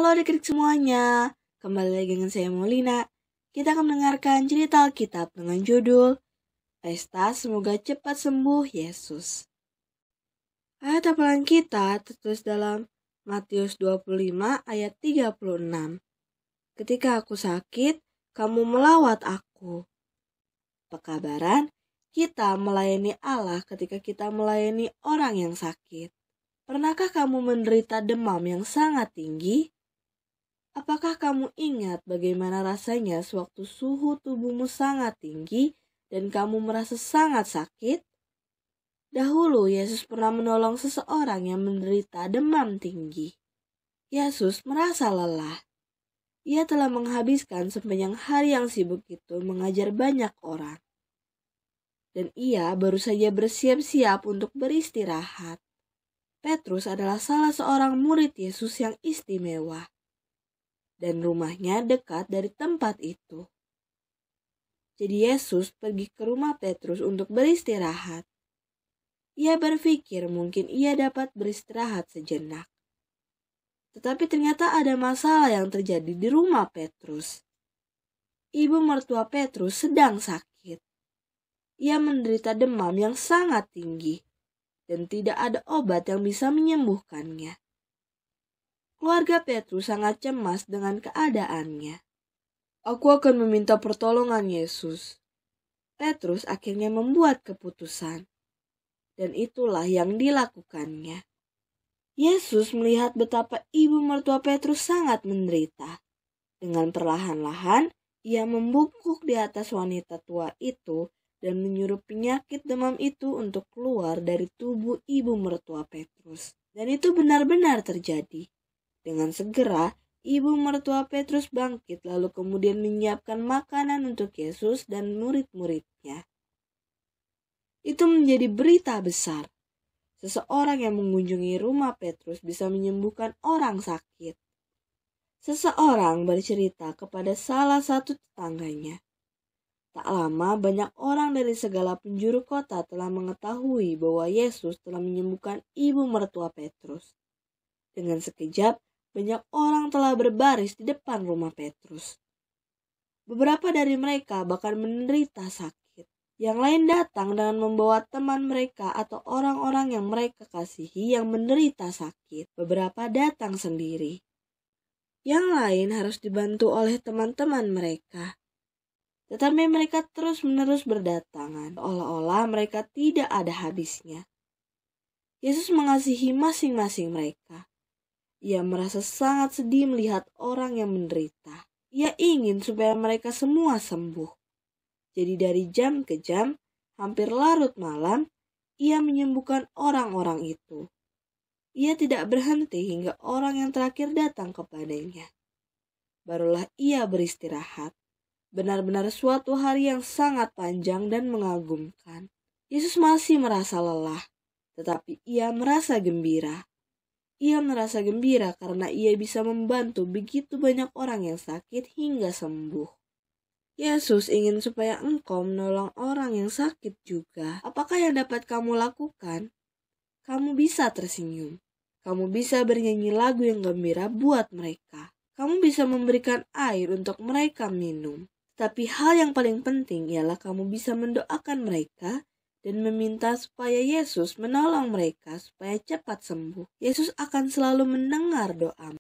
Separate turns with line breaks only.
Halo adik-adik semuanya, kembali lagi dengan saya Molina. Kita akan mendengarkan cerita Alkitab dengan judul Pesta Semoga Cepat Sembuh Yesus. Ayat hafalan kita tertulis dalam Matius 25 ayat 36. Ketika aku sakit, kamu melawat aku. Pekabaran, kita melayani Allah ketika kita melayani orang yang sakit. Pernahkah kamu menderita demam yang sangat tinggi? Apakah kamu ingat bagaimana rasanya sewaktu suhu tubuhmu sangat tinggi dan kamu merasa sangat sakit? Dahulu Yesus pernah menolong seseorang yang menderita demam tinggi. Yesus merasa lelah. Ia telah menghabiskan sepanjang hari yang sibuk itu mengajar banyak orang. Dan ia baru saja bersiap-siap untuk beristirahat. Petrus adalah salah seorang murid Yesus yang istimewa. Dan rumahnya dekat dari tempat itu. Jadi Yesus pergi ke rumah Petrus untuk beristirahat. Ia berpikir mungkin ia dapat beristirahat sejenak. Tetapi ternyata ada masalah yang terjadi di rumah Petrus. Ibu mertua Petrus sedang sakit. Ia menderita demam yang sangat tinggi dan tidak ada obat yang bisa menyembuhkannya. Keluarga Petrus sangat cemas dengan keadaannya. Aku akan meminta pertolongan Yesus. Petrus akhirnya membuat keputusan. Dan itulah yang dilakukannya. Yesus melihat betapa ibu mertua Petrus sangat menderita. Dengan perlahan-lahan, ia membungkuk di atas wanita tua itu dan menyuruh penyakit demam itu untuk keluar dari tubuh ibu mertua Petrus. Dan itu benar-benar terjadi. Dengan segera, ibu mertua Petrus bangkit lalu kemudian menyiapkan makanan untuk Yesus dan murid-muridnya. Itu menjadi berita besar. Seseorang yang mengunjungi rumah Petrus bisa menyembuhkan orang sakit. Seseorang bercerita kepada salah satu tetangganya. Tak lama banyak orang dari segala penjuru kota telah mengetahui bahwa Yesus telah menyembuhkan ibu mertua Petrus. Dengan sekejap, banyak orang telah berbaris di depan rumah Petrus. Beberapa dari mereka bahkan menderita sakit. Yang lain datang dengan membawa teman mereka atau orang-orang yang mereka kasihi yang menderita sakit. Beberapa datang sendiri. Yang lain harus dibantu oleh teman-teman mereka. Tetapi mereka terus-menerus berdatangan, seolah-olah mereka tidak ada habisnya. Yesus mengasihi masing-masing mereka. Ia merasa sangat sedih melihat orang yang menderita. Ia ingin supaya mereka semua sembuh. Jadi dari jam ke jam, hampir larut malam, ia menyembuhkan orang-orang itu. Ia tidak berhenti hingga orang yang terakhir datang kepadanya. Barulah ia beristirahat. Benar-benar suatu hari yang sangat panjang dan mengagumkan. Yesus masih merasa lelah, tetapi ia merasa gembira. Ia merasa gembira karena ia bisa membantu begitu banyak orang yang sakit hingga sembuh. Yesus ingin supaya engkau menolong orang yang sakit juga. Apakah yang dapat kamu lakukan? Kamu bisa tersenyum. Kamu bisa bernyanyi lagu yang gembira buat mereka. Kamu bisa memberikan air untuk mereka minum. Tapi hal yang paling penting ialah kamu bisa mendoakan mereka dan meminta supaya Yesus menolong mereka supaya cepat sembuh. Yesus akan selalu mendengar doamu.